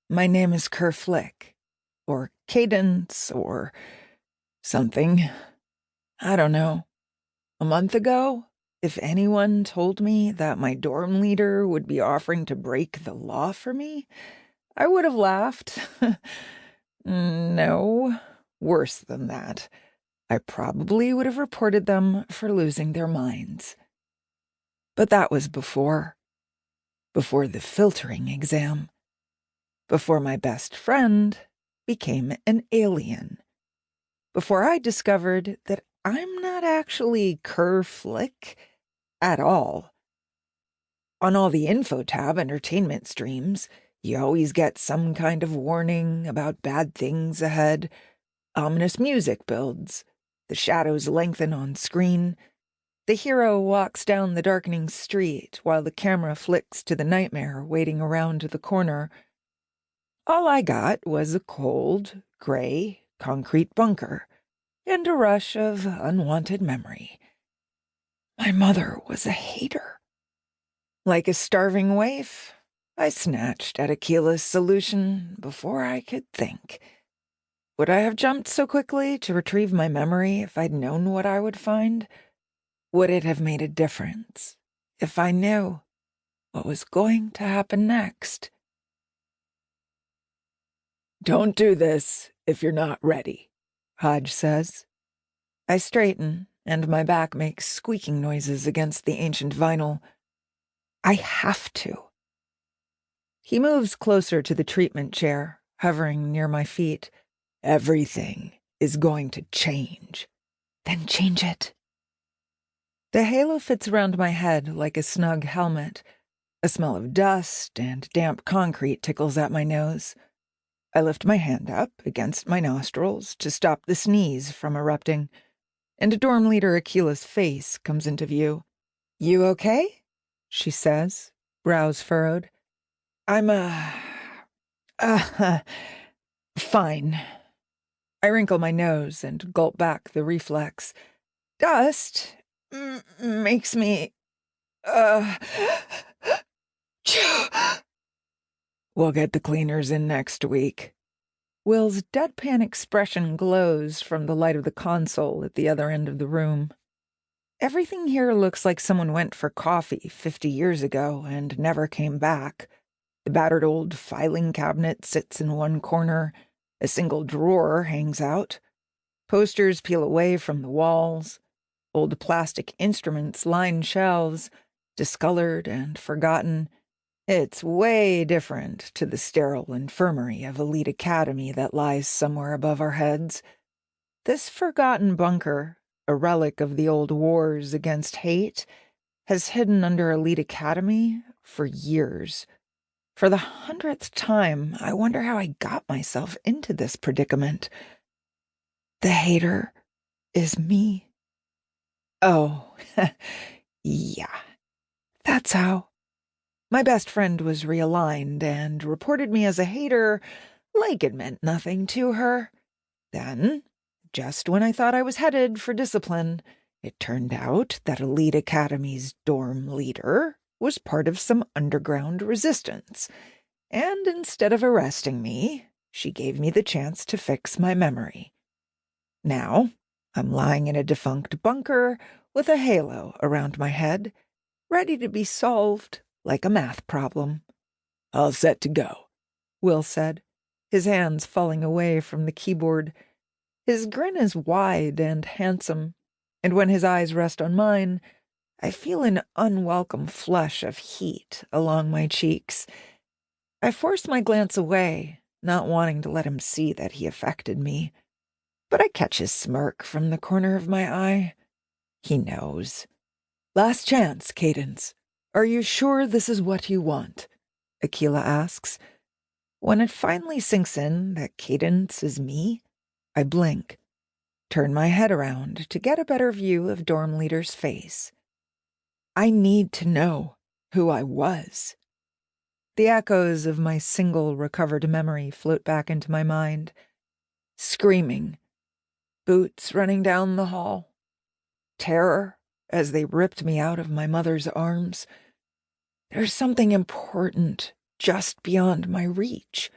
My name is Flick, or Cadence, or something. I don't know. A month ago, if anyone told me that my dorm leader would be offering to break the law for me, I would have laughed. No, worse than that. I probably would have reported them for losing their minds. But that was before the filtering exam. Before my best friend became an alien. Before I discovered that I'm not actually Flick at all. On all the info tab entertainment streams, you always get some kind of warning about bad things ahead. Ominous music builds. The shadows lengthen on screen. The hero walks down the darkening street while the camera flicks to the nightmare waiting around the corner. All I got was a cold, gray, concrete bunker and a rush of unwanted memory. My mother was a hater. Like a starving waif, I snatched at Akila's solution before I could think. Would I have jumped so quickly to retrieve my memory if I'd known what I would find? Would it have made a difference if I knew what was going to happen next? Don't do this if you're not ready, Hodge says. I straighten, and my back makes squeaking noises against the ancient vinyl. I have to. He moves closer to the treatment chair, hovering near my feet. Everything is going to change. Then change it. The halo fits around my head like a snug helmet. A smell of dust and damp concrete tickles at my nose. I lift my hand up against my nostrils to stop the sneeze from erupting, and dorm leader Akila's face comes into view. You okay? She says, brows furrowed. I'm, fine. I wrinkle my nose and gulp back the reflex. Dust makes me, We'll get the cleaners in next week. Will's deadpan expression glows from the light of the console at the other end of the room. Everything here looks like someone went for coffee 50 years ago and never came back. The battered old filing cabinet sits in one corner. A single drawer hangs out. Posters peel away from the walls. Old plastic instruments line shelves, discolored and forgotten. It's way different to the sterile infirmary of Elite Academy that lies somewhere above our heads. This forgotten bunker, a relic of the old wars against hate, has hidden under Elite Academy for years. For the 100th time, I wonder how I got myself into this predicament. The hater is me. Oh, yeah, that's how. My best friend was realigned and reported me as a hater like it meant nothing to her. Then, just when I thought I was headed for discipline, it turned out that Elite Academy's dorm leader was part of some underground resistance, and instead of arresting me, she gave me the chance to fix my memory. Now, I'm lying in a defunct bunker with a halo around my head, ready to be solved like a math problem. All set to go, Will said, his hands falling away from the keyboard. His grin is wide and handsome, and when his eyes rest on mine, I feel an unwelcome flush of heat along my cheeks. I force my glance away, not wanting to let him see that he affected me. But I catch his smirk from the corner of my eye. He knows. Last chance, Cadence. Are you sure this is what you want? Akila asks. When it finally sinks in that Cadence is me, I blink, turn my head around to get a better view of dorm leader's face. I need to know who I was. The echoes of my single recovered memory float back into my mind. Screaming, boots running down the hall, terror as they ripped me out of my mother's arms. There's something important just beyond my reach.